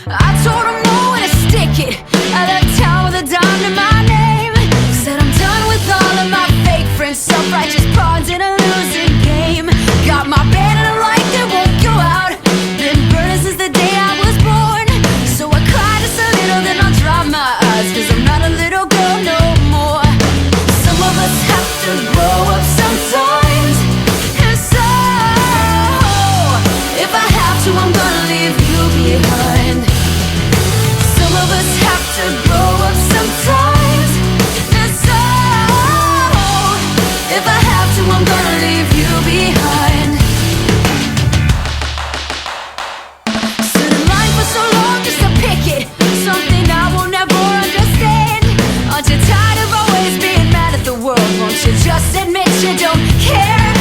I told him no and to stick it. I left town with a dime to my name. Said I'm done with all of my fake friends, self-righteous pawns in a losing game. Got my band and a light that won't go out. Been burning since the day I was born. So I cry just a little, then I'll dry my eyes, 'cause I'm not a little girl no more. Some of us have to grow up sometimes. And so, if I have to, I'm gonna leave you behind. Some of us have to grow up sometimes. And so, if I have to, I'm gonna leave you behind. Stood in line for so long just to pick it, something I will never understand. Aren't you tired of always being mad at the world? Won't you just admit you don't care?